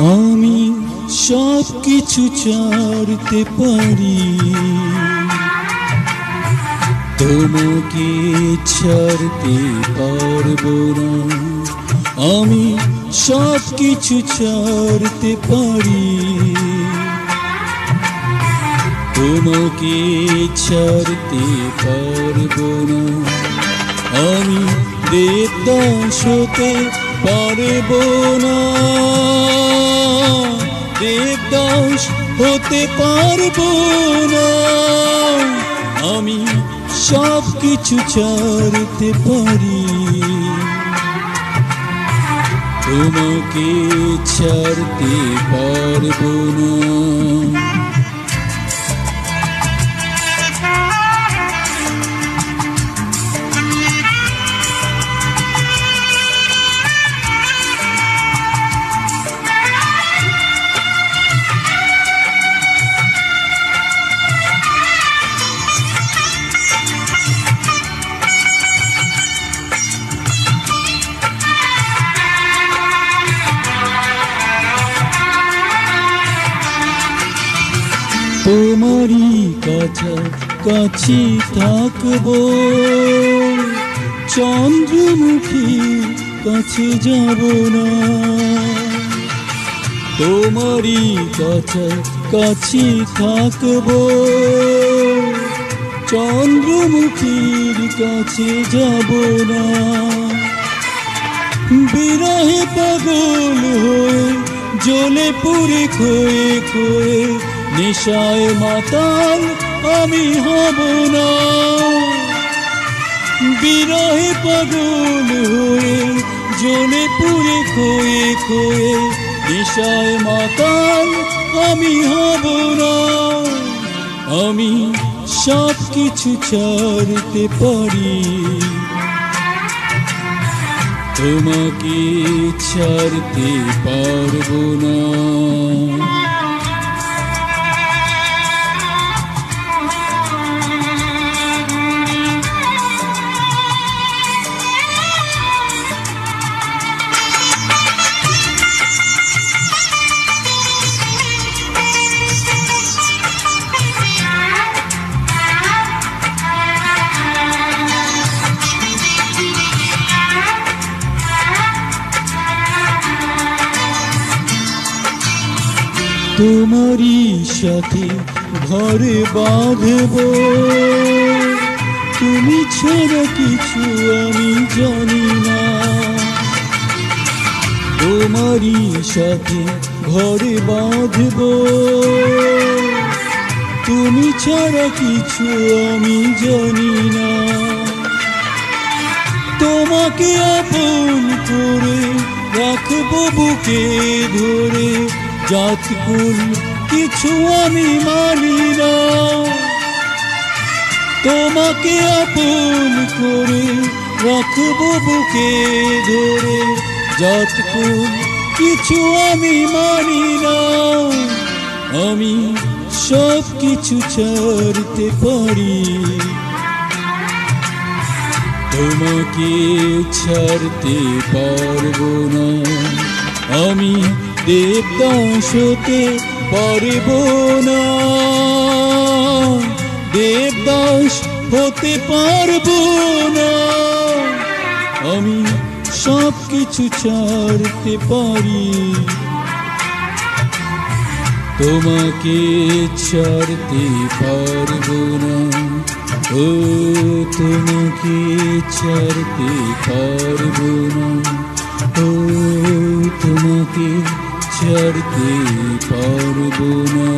আমি সব কিছু ছাড়তে পারি, তোমাকে ছাড়তে পারবো না। আমি সব কিছু ছাড়তে পারি, তোমাকে ছাড়তে পারবো না। আমি দেবদাস হতে পারবো না, দেবদাস হতে পারবো না। আমি সব কিছু ছাড়তে পারি, তোমাকে ছাড়তে পারবো না। তোমারই কাছাকাছি থাকবো, চন্দ্রমুখী কাছে যাব না। তোমারই কাছাকাছি থাকবো, চন্দ্রমুখীর কাছে যাব না। বিরহে পাগল হয়ে জ্বলে পুড়ে খয়ে খয়ে নেশায় মাতাল আমি হব না। বিরহে পাগল হয়ে জ্বলে পুড়ে খয়ে খয়ে নেশায় মাতাল আমি হব না। আমি সব কিছু ছাড়তে পারি, তোমাকে ছাড়তে পারবো না। তোমারই সাথে ঘরে বাঁধবো, তুমি ছাড়া কিছু আমি জানি না। তোমারই সাথে ঘরে বাঁধবো, তুমি ছাড়া কিছু আমি জানি না। তোমাকে আপন করে রাখবো বুকে ধরে, জাতকুল কিছু আমি মানি না। তোমাকে আপন করে রাখবো বুকে ধরে, জাতকুল কিছু আমি মানি না। আমি সব কিছু ছাড়তে পারি, তোমাকে ছাড়তে পারবো না। আমি দেবদাস হতে পারবো না, দেবদাস হতে পারবো না। আমি সব কিছু ছাড়তে পারি, তোমাকে ছাড়তে পারবো না। ও তোমাকে ছাড়তে পারবো না, ও তোমাকে ছাড়তে পারবো না।